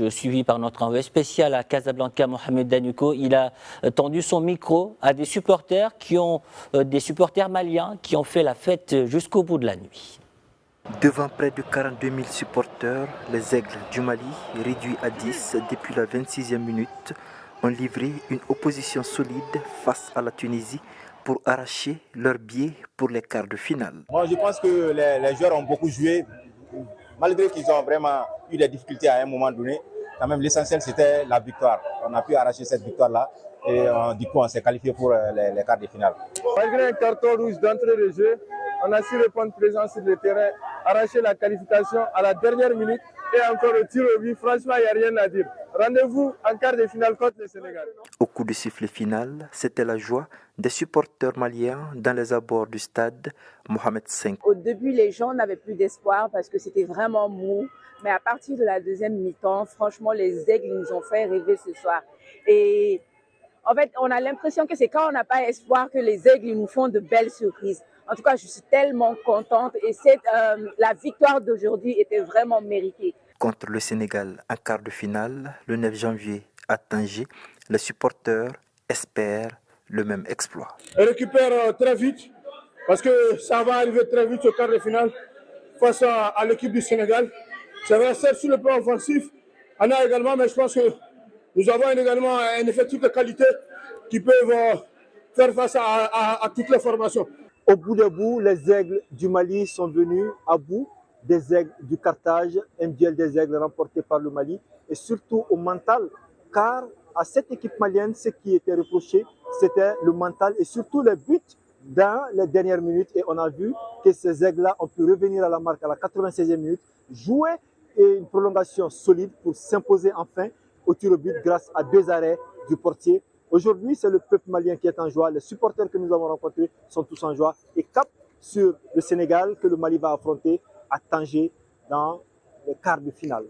Suivi par notre envoyé spécial à Casablanca, Mohamed Danuko, il a tendu son micro à des supporters maliens qui ont fait la fête jusqu'au bout de la nuit. Devant près de 42 000 supporters, les Aigles du Mali, réduits à 10 depuis la 26e minute, ont livré une opposition solide face à la Tunisie pour arracher leur billet pour les quarts de finale. Moi, je pense que les joueurs ont beaucoup joué, malgré qu'ils ont vraiment eu des difficultés à un moment donné. Quand même, l'essentiel, c'était la victoire. On a pu arracher cette victoire-là et du coup, on s'est qualifié pour les quarts de finale. Malgré un carton rouge d'entrée de jeu, on a su répondre présent sur le terrain, arracher la qualification à la dernière minute et encore le tir au but. Franchement, il n'y a rien à dire. Rendez-vous en quart de finale contre le Sénégal. Au coup de sifflet final, c'était la joie des supporters maliens dans les abords du stade Mohamed V. Au début, les gens n'avaient plus d'espoir parce que c'était vraiment mou. Mais à partir de la deuxième mi-temps, franchement, les Aigles nous ont fait rêver ce soir. Et en fait, on a l'impression que c'est quand on n'a pas espoir que les Aigles nous font de belles surprises. En tout cas, je suis tellement contente et la victoire d'aujourd'hui était vraiment méritée. Contre le Sénégal en quart de finale, le 9 janvier à Tanger, les supporters espèrent le même exploit. On récupère très vite parce que ça va arriver très vite au quart de finale face à l'équipe du Sénégal. C'est vrai, certes, sur le plan offensif, on a également, mais je pense que nous avons également un effectif de qualité qui peuvent faire face à toutes les formations. Au bout des bouts, les Aigles du Mali sont venus à bout des Aigles du Carthage, un duel des Aigles remporté par le Mali, et surtout au mental, car à cette équipe malienne, ce qui était reproché, c'était le mental et surtout les buts dans les dernières minutes. Et on a vu que ces Aigles-là ont pu revenir à la marque à la 96e minute, jouer une prolongation solide pour s'imposer enfin au tir au but grâce à 2 arrêts du portier. Aujourd'hui, c'est le peuple malien qui est en joie. Les supporters que nous avons rencontrés sont tous en joie et cap sur le Sénégal que le Mali va affronter à Tanger dans les quarts de finale.